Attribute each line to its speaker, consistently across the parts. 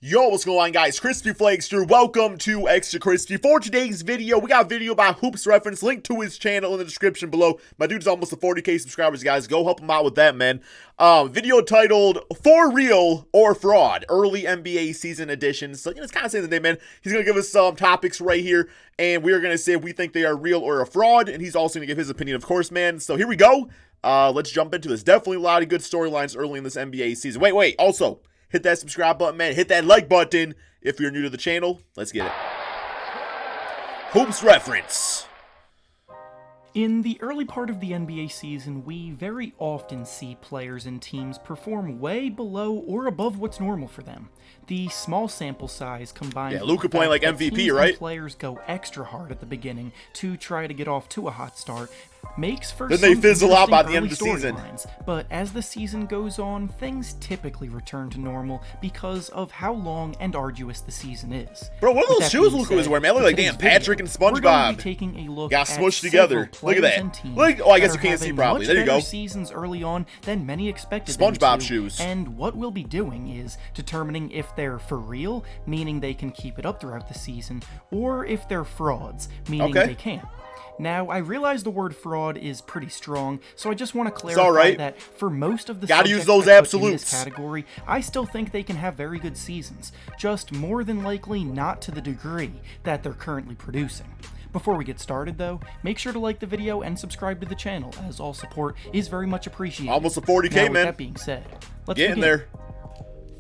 Speaker 1: Yo, what's going on, guys? Crispy Flakes here. Welcome to Extra Crispy. For today's video, we got a video by Hoops Reference. Link to his channel in the description below. My dude's almost to 40k subscribers, guys. Go help him out with that, man. Video titled, For Real or Fraud? Early NBA Season Edition. So, it's kind of saying the name, man. He's going to give us some topics right here, and we are going to say if we think they are real or a fraud, and he's also going to give his opinion, of course, man. So, here we go. Let's jump into this. Definitely a lot of good storylines early in this NBA season. Wait. Also, hit that subscribe button, man. Hit that like button if you're new to the channel. Let's get it. Hoops Reference.
Speaker 2: In the early part of the NBA season, we very often see players and teams perform way below or above what's normal for them. The small sample size combined with
Speaker 1: Luka playing like MVP, right?
Speaker 2: Players go extra hard at the beginning to try to get off to a hot start makes for
Speaker 1: then
Speaker 2: some
Speaker 1: they fizzle out by the end of the
Speaker 2: interesting
Speaker 1: season.
Speaker 2: storylines. But as the season goes on, things typically return to normal because of how long and arduous the season is.
Speaker 1: Bro, what are
Speaker 2: With
Speaker 1: those
Speaker 2: that
Speaker 1: shoes
Speaker 2: being
Speaker 1: Luka was
Speaker 2: said,
Speaker 1: wearing, man? Look
Speaker 2: for
Speaker 1: like
Speaker 2: today's
Speaker 1: damn Patrick
Speaker 2: video,
Speaker 1: and
Speaker 2: we're going to
Speaker 1: SpongeBob.
Speaker 2: be taking a look
Speaker 1: Got
Speaker 2: at
Speaker 1: smushed together.
Speaker 2: several
Speaker 1: Look at
Speaker 2: players
Speaker 1: that.
Speaker 2: and teams
Speaker 1: Look, oh, I guess
Speaker 2: that
Speaker 1: you
Speaker 2: are
Speaker 1: can't see
Speaker 2: having
Speaker 1: probably.
Speaker 2: much
Speaker 1: There you
Speaker 2: better
Speaker 1: go.
Speaker 2: seasons early on than many expected them
Speaker 1: SpongeBob
Speaker 2: to.
Speaker 1: shoes.
Speaker 2: And what we'll be doing is determining if they're for real, meaning they can keep it up throughout the season, or if they're frauds, meaning they can't. Now, I realize the word fraud is pretty strong, so I just want to clarify that for most of the
Speaker 1: Gotta use
Speaker 2: subjects
Speaker 1: those
Speaker 2: I put in
Speaker 1: absolutes.
Speaker 2: this category, I still think they can have very good seasons, just more than likely not to the degree that they're currently producing. Before we get started, though, make sure to like the video and subscribe to the channel, as all support is very much appreciated.
Speaker 1: Almost a 40K,
Speaker 2: now, with
Speaker 1: man.
Speaker 2: that being said, let's
Speaker 1: Get in
Speaker 2: begin.
Speaker 1: there.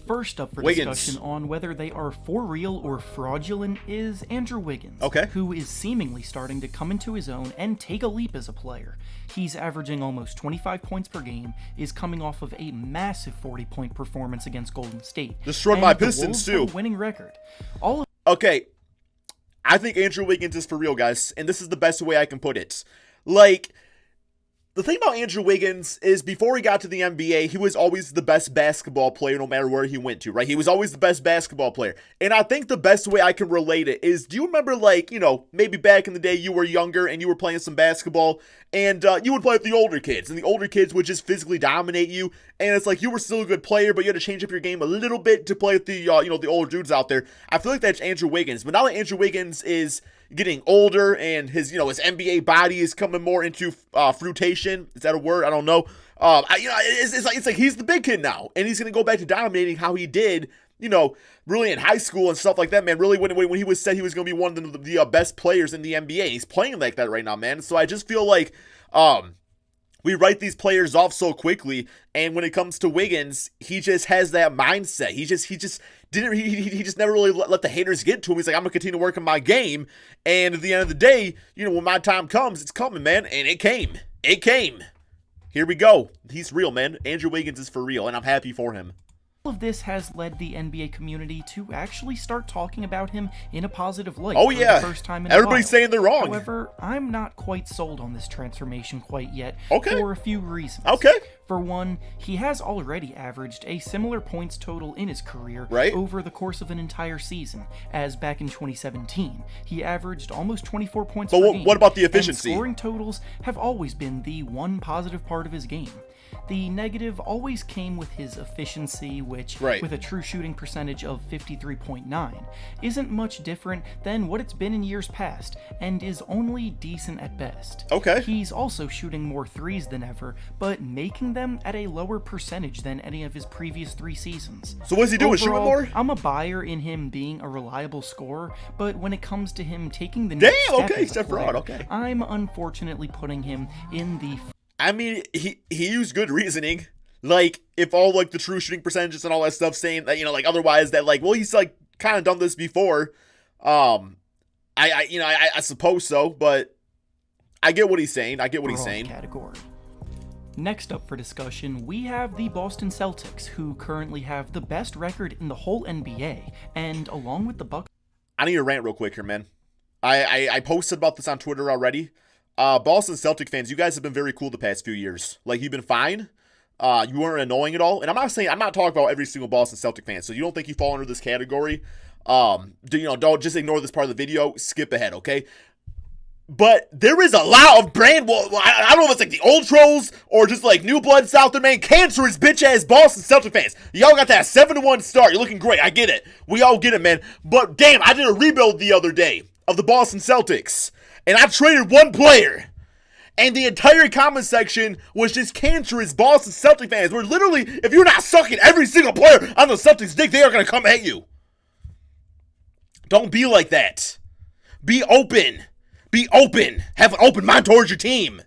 Speaker 2: First up for
Speaker 1: Wiggins.
Speaker 2: discussion on whether they are for real or fraudulent is Andrew Wiggins, who is seemingly starting to come into his own and take a leap as a player. He's averaging almost 25 points per game, is coming off of a massive 40-point performance against Golden State.
Speaker 1: Destroyed
Speaker 2: and
Speaker 1: my
Speaker 2: the
Speaker 1: Pistons,
Speaker 2: Wolves have
Speaker 1: too.
Speaker 2: a winning record. All of
Speaker 1: Okay, I think Andrew Wiggins is for real, guys, and this is the best way I can put it. Like, the thing about Andrew Wiggins is before he got to the NBA, he was always the best basketball player no matter where he went to, right? He was always the best basketball player. And I think the best way I can relate it is, do you remember, like, maybe back in the day you were younger and you were playing some basketball and you would play with the older kids and the older kids would just physically dominate you. And it's like you were still a good player, but you had to change up your game a little bit to play with the, the older dudes out there. I feel like that's Andrew Wiggins. But now that Andrew Wiggins is getting older and his, his NBA body is coming more into fruition. Is that a word? I don't know. It's like he's the big kid now, and he's gonna go back to dominating how he did, really in high school and stuff like that, man. Really, when he was said he was gonna be one of the best players in the NBA, he's playing like that right now, man. So I just feel like we write these players off so quickly, and when it comes to Wiggins, he just has that mindset. He just never really let the haters get to him. He's like, I'm gonna continue to work on my game, and at the end of the day, when my time comes, it's coming, man, and it came. It came. Here we go. He's real, man. Andrew Wiggins is for real, and I'm happy for him.
Speaker 2: All of this has led the NBA community to actually start talking about him in a positive light.
Speaker 1: Oh
Speaker 2: for
Speaker 1: yeah,
Speaker 2: the first time in
Speaker 1: everybody's
Speaker 2: a while.
Speaker 1: saying they're wrong.
Speaker 2: However, I'm not quite sold on this transformation quite yet.
Speaker 1: Okay.
Speaker 2: For a few reasons.
Speaker 1: Okay.
Speaker 2: For one, he has already averaged a similar points total in his career over the course of an entire season, as back in 2017, he averaged almost 24 points per game.
Speaker 1: But what about the efficiency?
Speaker 2: And scoring totals have always been the one positive part of his game. The negative always came with his efficiency, which, with a true shooting percentage of 53.9, isn't much different than what it's been in years past, and is only decent at best.
Speaker 1: Okay.
Speaker 2: He's also shooting more threes than ever, but making them at a lower percentage than any of his previous 3 seasons.
Speaker 1: So what's he doing, shooting
Speaker 2: Overall,
Speaker 1: more?
Speaker 2: I'm a buyer in him being a reliable scorer, but when it comes to him taking the
Speaker 1: Damn,
Speaker 2: next step
Speaker 1: okay,
Speaker 2: as a
Speaker 1: step
Speaker 2: player,
Speaker 1: forward, okay.
Speaker 2: I'm unfortunately putting him in the
Speaker 1: I mean, he used good reasoning. Like, if all, like, the true shooting percentages and all that stuff saying that, like, otherwise that, like, well, he's, like, kind of done this before. I suppose so, but I get what he's saying.
Speaker 2: Category. Next up for discussion, we have the Boston Celtics, who currently have the best record in the whole NBA, and along with the Bucks...
Speaker 1: I need to rant real quick here, man. I posted about this on Twitter already. Boston Celtic fans, you guys have been very cool the past few years. Like, you've been fine. You weren't annoying at all. And I'm not talking about every single Boston Celtic fan, so you don't think you fall under this category. Don't just ignore this part of the video. Skip ahead, okay? But there is a lot of brand. Well, I don't know if it's like the old trolls or just like new bloods out there, man. Cancerous bitch ass Boston Celtics fans. Y'all got that 7-1 start. You're looking great. I get it. We all get it, man. But damn, I did a rebuild the other day of the Boston Celtics, and I traded one player. And the entire comment section was just cancerous Boston Celtics fans. Where literally, if you're not sucking every single player on the Celtics' dick, they are going to come at you. Don't be like that. Be open. Be open. Have an open mind towards your team.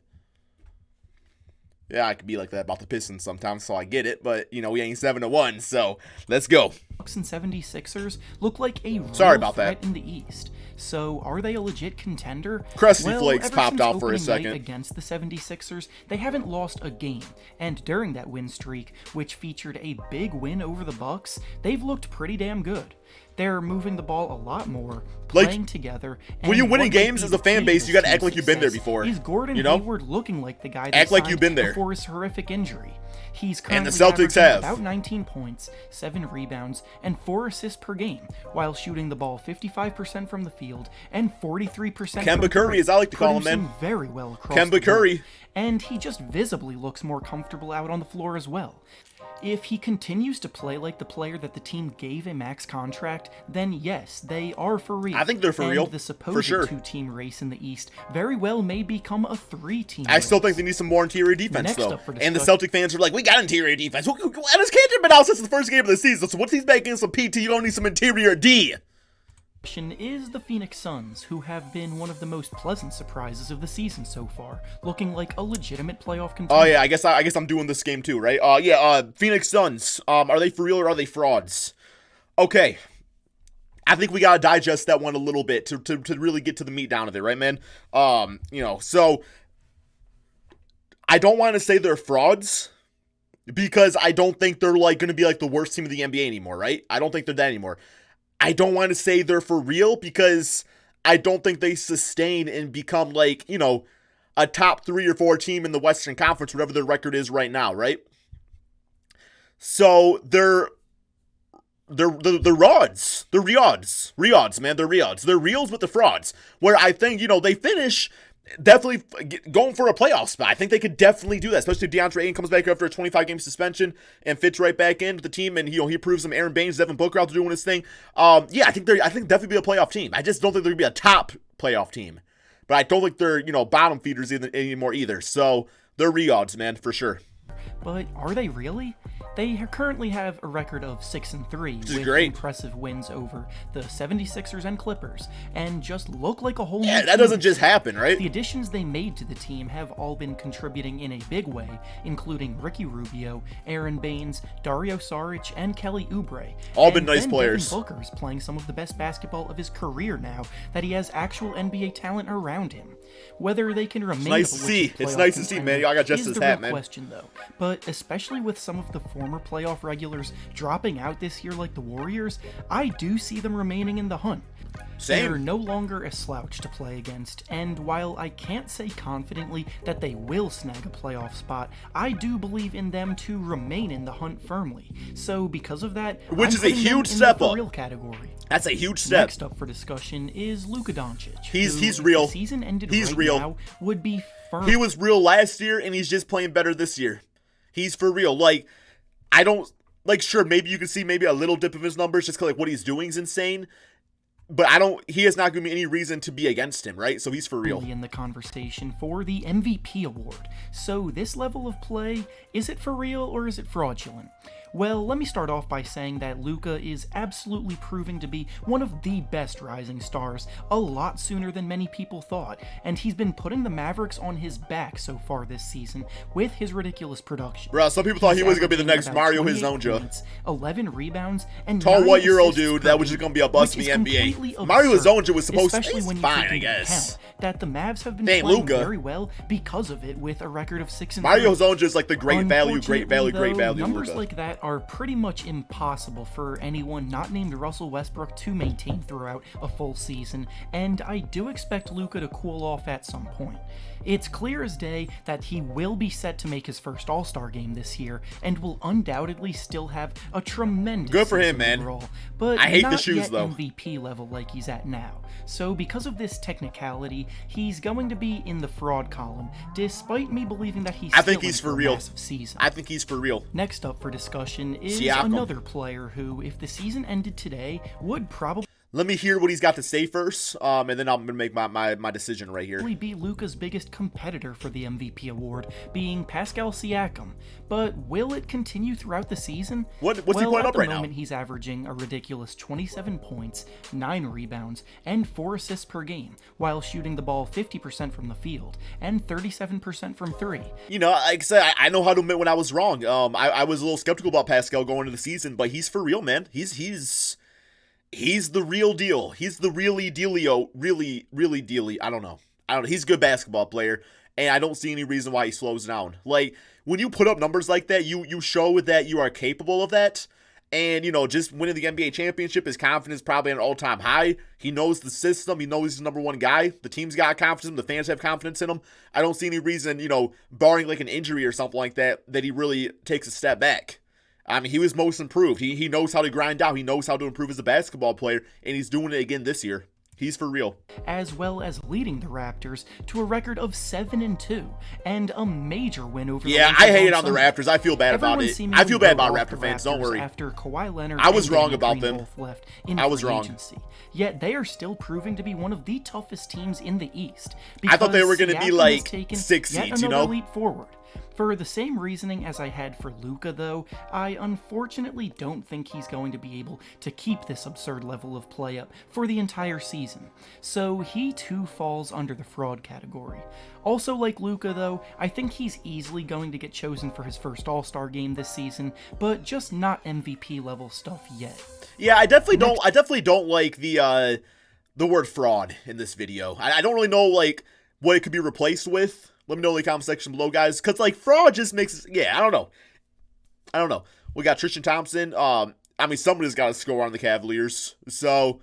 Speaker 1: Yeah, I could be like that about the Pistons sometimes, so I get it. But, you know, we ain't 7-1, so let's go.
Speaker 2: Bucks and 76ers look like a
Speaker 1: Sorry about
Speaker 2: threat
Speaker 1: that.
Speaker 2: in the East. So, are they a legit contender?
Speaker 1: Crusty Flakes popped out for a
Speaker 2: since
Speaker 1: second.
Speaker 2: opening night against the 76ers, they haven't lost a game. And during that win streak, which featured a big win over the Bucks, they've looked pretty damn good. They're moving the ball a lot more, playing together.
Speaker 1: When you're winning games as a fan base, you got to act like you've been there before.
Speaker 2: Is Gordon Hayward looking like the guy that
Speaker 1: act like you've been there
Speaker 2: before his horrific injury? He's
Speaker 1: and the
Speaker 2: currently
Speaker 1: Celtics have
Speaker 2: about 19 points, 7 rebounds, and 4 assists per game, while shooting the ball 55% from the field and 43%
Speaker 1: Kemba Curry, as I like to call him,
Speaker 2: man. Very well across
Speaker 1: Kemba Curry.
Speaker 2: And he just visibly looks more comfortable out on the floor as well. If he continues to play like the player that the team gave a max contract, then yes, they are for real.
Speaker 1: I think they're for real.
Speaker 2: The supposed
Speaker 1: for sure.
Speaker 2: 2-team race in the East very well may become a 3-team
Speaker 1: I still
Speaker 2: race.
Speaker 1: think they need some more interior defense, though. And the
Speaker 2: discussion-
Speaker 1: Celtic fans are like, we got interior defense. And this kid been out since the first game of the season, so once he's back in some PT, you don't need some interior D.
Speaker 2: Is the Phoenix Suns, who have been one of the most pleasant surprises of the season so far, looking like a legitimate playoff contender.
Speaker 1: Oh yeah, I guess I'm doing this game too, right? Phoenix Suns. Are they for real or are they frauds? Okay, I think we gotta digest that one a little bit to really get to the meat down of it, right, man? So I don't want to say they're frauds because I don't think they're like going to be like the worst team of the NBA anymore, right? I don't think they're that anymore. I don't want to say they're for real because I don't think they sustain and become like, a top 3 or 4 team in the Western Conference, whatever their record is right now, right? So they're rods. They're Riods, man. They're Riods. They're reals with the frauds. Where I think, they finish definitely going for a playoff spot. I think they could definitely do that, especially if DeAndre Ayton comes back after a 25-game suspension and fits right back into the team, and he proves some Aaron Baines, Devin Booker out there doing his thing. I think definitely be a playoff team. I just don't think they're gonna be a top playoff team, but I don't think they're bottom feeders anymore either. So they're Riods, man, for sure.
Speaker 2: But are they really? They currently have a record of 6-3 with
Speaker 1: great.
Speaker 2: Impressive wins over the 76ers and Clippers, and just look like a whole new
Speaker 1: that
Speaker 2: team.
Speaker 1: doesn't just happen, right?
Speaker 2: The additions they made to the team have all been contributing in a big way, including Ricky Rubio, Aaron Baines, Dario Saric, and Kelly Oubre.
Speaker 1: All been nice players.
Speaker 2: Devin Booker's playing some of the best basketball of his career now that he has actual NBA talent around him. Whether they can remain
Speaker 1: It's nice to see, man. I got just his hat, man.
Speaker 2: Question though, but especially with some of the former playoff regulars dropping out this year like the Warriors, I do see them remaining in the hunt.
Speaker 1: Same.
Speaker 2: They're no longer a slouch to play against, and while I can't say confidently that they will snag a playoff spot, I do believe in them to remain in the hunt firmly. So because of that,
Speaker 1: which is a huge step up.
Speaker 2: Real category.
Speaker 1: That's a huge step.
Speaker 2: Next up for discussion is Luka Doncic.
Speaker 1: He's real.
Speaker 2: The season ended
Speaker 1: he's
Speaker 2: right
Speaker 1: real.
Speaker 2: now would be firm.
Speaker 1: He was real last year, and he's just playing better this year. He's for real. Sure, maybe you can see maybe a little dip of his numbers just because what he's doing is insane. But he has not given me any reason to be against him, right? So he's for real.
Speaker 2: In the conversation for the MVP award. So this level of play, is it for real or is it fraudulent? Well, let me start off by saying that Luka is absolutely proving to be one of the best rising stars a lot sooner than many people thought, and he's been putting the Mavericks on his back so far this season with his ridiculous production.
Speaker 1: Bro, some people thought he was going to be the next Mario Hezonja.
Speaker 2: 11 rebounds, and
Speaker 1: tall white-year-old dude that was just going to be a bust in the NBA. Mario Hezonja was supposed to be fine, I guess.
Speaker 2: That the Mavs have been playing very well because of it with a record of 6-3.
Speaker 1: Mario Hezonja is like the great value,
Speaker 2: Numbers
Speaker 1: Luka.
Speaker 2: like that are pretty much impossible for anyone not named Russell Westbrook to maintain throughout a full season, and I do expect Luka to cool off at some point. It's clear as day that he will be set to make his first All-Star game this year, and will undoubtedly still have a tremendous
Speaker 1: good for him,
Speaker 2: season
Speaker 1: man.
Speaker 2: overall, but
Speaker 1: I hate
Speaker 2: not
Speaker 1: the shoes,
Speaker 2: yet
Speaker 1: though.
Speaker 2: MVP level like he's at now. So because of this technicality, he's going to be in the fraud column, despite me believing that he's
Speaker 1: I think he's for real.
Speaker 2: massive season.
Speaker 1: I think he's for real.
Speaker 2: Next up for discussion is
Speaker 1: Siakam.
Speaker 2: another player who, if the season ended today, would probably
Speaker 1: Let me hear what he's got to say first, and then I'm going to make my decision right here.
Speaker 2: be Luka's biggest competitor for the MVP award, being Pascal Siakam. But will it continue throughout the season?
Speaker 1: What's he putting up right now?
Speaker 2: At the moment, he's averaging a ridiculous 27 points, 9 rebounds, and 4 assists per game, while shooting the ball 50% from the field and 37% from 3.
Speaker 1: You know, like I said, I know how to admit when I was wrong. I was a little skeptical about Pascal going into the season, but he's for real, man. He's the real deal. He's the really dealio, really dealy. I don't know. He's a good basketball player, and I don't see any reason why he slows down. Like, when you put up numbers like that, you show that you are capable of that. And, you know, just winning the NBA championship, his confidence probably at an all-time high. He knows the system. He knows he's the number one guy. The team's got confidence in him. The fans have confidence in him. I don't see any reason, you know, barring like an injury or something like that, that he really takes a step back. I mean, he was most improved. He knows how to grind out. He knows how to improve as a basketball player, and he's doing it again this year. He's for real.
Speaker 2: As well as leading the Raptors to a record of 7-2 and a major win over the Lakers
Speaker 1: I hate it on the
Speaker 2: Sunday.
Speaker 1: Raptors. I feel bad about it. I feel bad about Raptor fans. Don't worry.
Speaker 2: After Kawhi Leonard
Speaker 1: I was
Speaker 2: and
Speaker 1: wrong
Speaker 2: Danny
Speaker 1: about
Speaker 2: Green
Speaker 1: them.
Speaker 2: both left in
Speaker 1: I was
Speaker 2: free
Speaker 1: wrong.
Speaker 2: agency. Yet they are still proving to be one of the toughest teams in the East.
Speaker 1: I thought they were
Speaker 2: going to
Speaker 1: be like 6 seeds, you know?
Speaker 2: Leap forward. For the same reasoning as I had for Luka, though, I unfortunately don't think he's going to be able to keep this absurd level of play up for the entire season, so he too falls under the fraud category. Also, like Luka, though, I think he's easily going to get chosen for his first All-Star game this season, but just not MVP level stuff yet.
Speaker 1: Yeah, I definitely don't like the word fraud in this video. I don't really know like what it could be replaced with. Let me know in the comment section below, guys. Because, like, fraud just makes it... Yeah, I don't know. We got Tristan Thompson. I mean, somebody's got to score on the Cavaliers. So...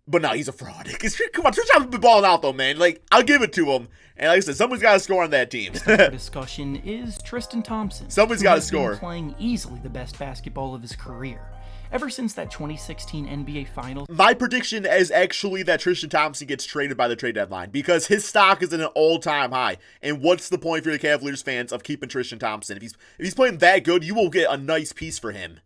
Speaker 1: But no, he's a fraud. Come on, Tristan Thompson's been balling out, though, man. Like, I'll give it to him. And like I said, somebody's got to score on that team.
Speaker 2: The discussion is Tristan Thompson.
Speaker 1: Somebody's got to score.
Speaker 2: Been playing easily the best basketball of his career. Ever since that 2016 NBA Finals.
Speaker 1: My prediction is actually that Tristan Thompson gets traded by the trade deadline because his stock is at an all-time high. And what's the point for the Cavaliers fans of keeping Tristan Thompson? If he's playing that good, you will get a nice piece for him.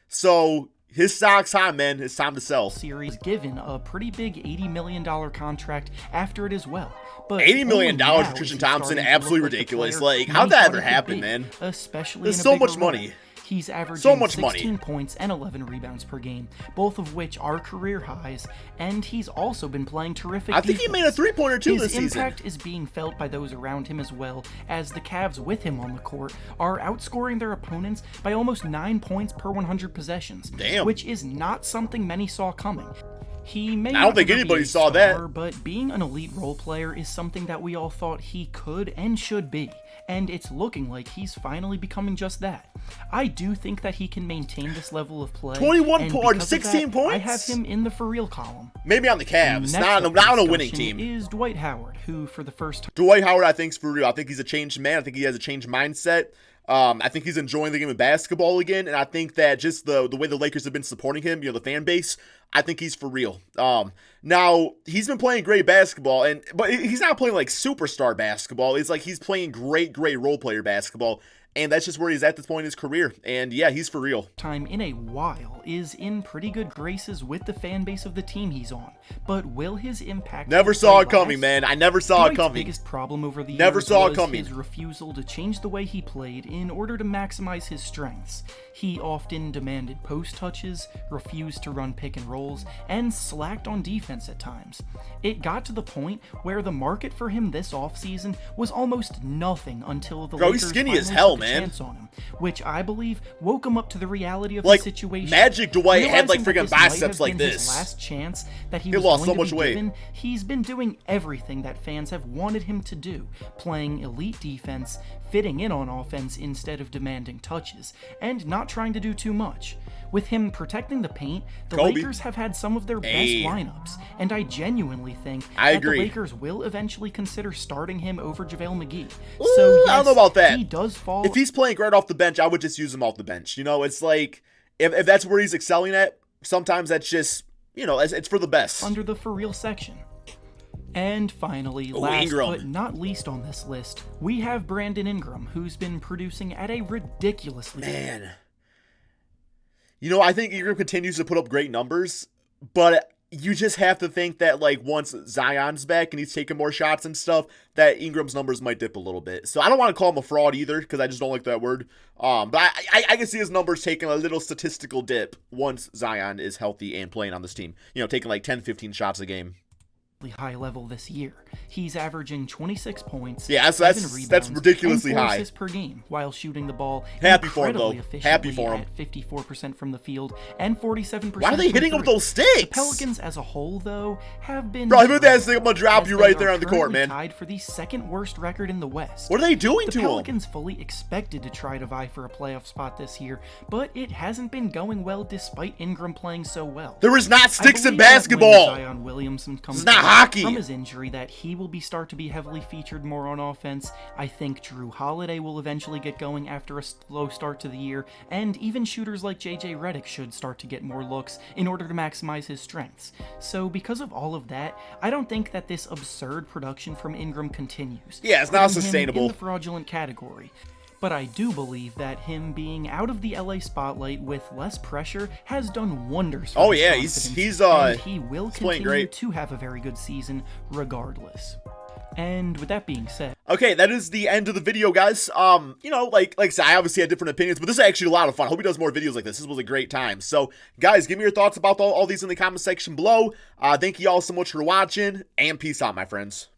Speaker 1: So his stock's high, man. It's time to sell.
Speaker 2: Series given a pretty big $80 million contract after it as well. But
Speaker 1: $80 million for Tristan Thompson, absolutely ridiculous. Like, how'd that ever happen, man?
Speaker 2: Especially
Speaker 1: There's
Speaker 2: in a
Speaker 1: so
Speaker 2: bigger
Speaker 1: much money.
Speaker 2: role. He's averaging
Speaker 1: So much
Speaker 2: 16
Speaker 1: money.
Speaker 2: points and 11 rebounds per game, both of which are career highs, and he's also been playing terrific
Speaker 1: I think he made a three-pointer too this season.
Speaker 2: His impact is being felt by those around him as well, as the Cavs with him on the court are outscoring their opponents by almost 9 points per 100 possessions,
Speaker 1: Damn.
Speaker 2: which is not something many saw coming. He may
Speaker 1: I don't think anybody saw that.
Speaker 2: But being an elite role player is something that we all thought he could and should be, and it's looking like he's finally becoming just that. I do think that he can maintain this level of play.
Speaker 1: 21 points, 16
Speaker 2: that,
Speaker 1: points?
Speaker 2: I have him in the for real column.
Speaker 1: Maybe on the Cavs, not on a winning team.
Speaker 2: Is Dwight Howard, who for the first time...
Speaker 1: Dwight Howard, I think, is for real. I think he's a changed man. I think he has a changed mindset. I think he's enjoying the game of basketball again, and I think that just the way the Lakers have been supporting him, you know, the fan base, I think he's for real. Now, he's been playing great basketball, but he's not playing like superstar basketball. It's like he's playing great role player basketball, and that's just where he's at this point in his career. And yeah, he's for real.
Speaker 2: Time in a while is in pretty good graces with the fan base of the team he's on, but will his impact...
Speaker 1: Never saw it coming, man. I never saw it coming.
Speaker 2: Biggest problem over the
Speaker 1: Never
Speaker 2: years
Speaker 1: saw it
Speaker 2: was
Speaker 1: coming.
Speaker 2: his refusal to change the way he played in order to maximize his strengths. He often demanded post touches, refused to run pick and rolls, and slacked on defense at times. It got to the point where the market for him this offseason was almost nothing until the
Speaker 1: Bro, he's
Speaker 2: Lakers
Speaker 1: skinny as
Speaker 2: finally
Speaker 1: hell,
Speaker 2: took a
Speaker 1: man.
Speaker 2: chance on him, which I believe woke him up to the reality of
Speaker 1: like,
Speaker 2: the situation.
Speaker 1: Magic Dwight had like
Speaker 2: Realizing
Speaker 1: freaking
Speaker 2: that this
Speaker 1: biceps
Speaker 2: might
Speaker 1: like
Speaker 2: have been
Speaker 1: this.
Speaker 2: His last chance that he
Speaker 1: He
Speaker 2: was
Speaker 1: lost
Speaker 2: going
Speaker 1: so
Speaker 2: to
Speaker 1: much
Speaker 2: be
Speaker 1: weight.
Speaker 2: given, he's been doing everything that fans have wanted him to do, playing elite defense, fitting in on offense instead of demanding touches, and not trying to do too much. With him protecting the paint, the
Speaker 1: Kobe.
Speaker 2: Lakers have had some of their best lineups, and I genuinely think
Speaker 1: I
Speaker 2: that
Speaker 1: agree.
Speaker 2: the Lakers will eventually consider starting him over JaVale McGee.
Speaker 1: Ooh,
Speaker 2: So yes,
Speaker 1: I don't know about that.
Speaker 2: He does fall.
Speaker 1: If he's playing right off the bench, I would just use him off the bench. You know, it's like, if that's where he's excelling at, sometimes that's just, you know, it's for the best.
Speaker 2: Under the for real section. And finally, last
Speaker 1: Ingram.
Speaker 2: but not least on this list, we have Brandon Ingram, who's been producing at a ridiculously
Speaker 1: Man. You know, I think Ingram continues to put up great numbers, but you just have to think that, like, once Zion's back and he's taking more shots and stuff, that Ingram's numbers might dip a little bit. So I don't want to call him a fraud either, because I just don't like that word. But I can see his numbers taking a little statistical dip once Zion is healthy and playing on this team. You know, taking like 10, 15 shots a game.
Speaker 2: high level this year. He's averaging 26 points,
Speaker 1: Yeah, so
Speaker 2: 7
Speaker 1: that's
Speaker 2: rebounds,
Speaker 1: ridiculously
Speaker 2: and 4
Speaker 1: high.
Speaker 2: assists per game, while shooting the ball
Speaker 1: Happy for him, though.
Speaker 2: incredibly efficiently
Speaker 1: Happy for him.
Speaker 2: at 54% from the field and 47%
Speaker 1: Why are they
Speaker 2: from
Speaker 1: hitting him with
Speaker 2: three.
Speaker 1: those sticks?
Speaker 2: The Pelicans as a whole, though, have been
Speaker 1: Bro, if you that stick, I'm gonna drop
Speaker 2: as
Speaker 1: you
Speaker 2: they
Speaker 1: right there
Speaker 2: are
Speaker 1: on the court,
Speaker 2: currently
Speaker 1: man.
Speaker 2: tied for the second worst record in the West.
Speaker 1: What are they doing
Speaker 2: The
Speaker 1: to him?
Speaker 2: Pelicans fully expected to try to vie for a playoff spot this year, but it hasn't been going well despite Ingram playing so well.
Speaker 1: There is not sticks in
Speaker 2: I believe that
Speaker 1: basketball.
Speaker 2: when Zion Williamson comes
Speaker 1: It's not
Speaker 2: back
Speaker 1: hockey.
Speaker 2: from his injury, that he will start to be heavily featured more on offense. I think Drew Holiday will eventually get going after a slow start to the year, and even shooters like JJ Redick should start to get more looks in order to maximize his strengths. So because of all of that, I don't think that this absurd production from Ingram continues.
Speaker 1: Yeah, it's not
Speaker 2: putting him
Speaker 1: sustainable.
Speaker 2: in the fraudulent category. But I do believe that him being out of the LA spotlight with less pressure has done wonders for
Speaker 1: Oh,
Speaker 2: his
Speaker 1: yeah,
Speaker 2: confidence,
Speaker 1: he's
Speaker 2: and he will
Speaker 1: playing
Speaker 2: continue
Speaker 1: great.
Speaker 2: to have a very good season regardless. And with that being said,
Speaker 1: Okay, that is the end of the video, guys. You know, like I said, I obviously had different opinions, but this is actually a lot of fun. I hope he does more videos like this. This was a great time. So, guys, give me your thoughts about all these in the comment section below. Thank you all so much for watching, and peace out, my friends.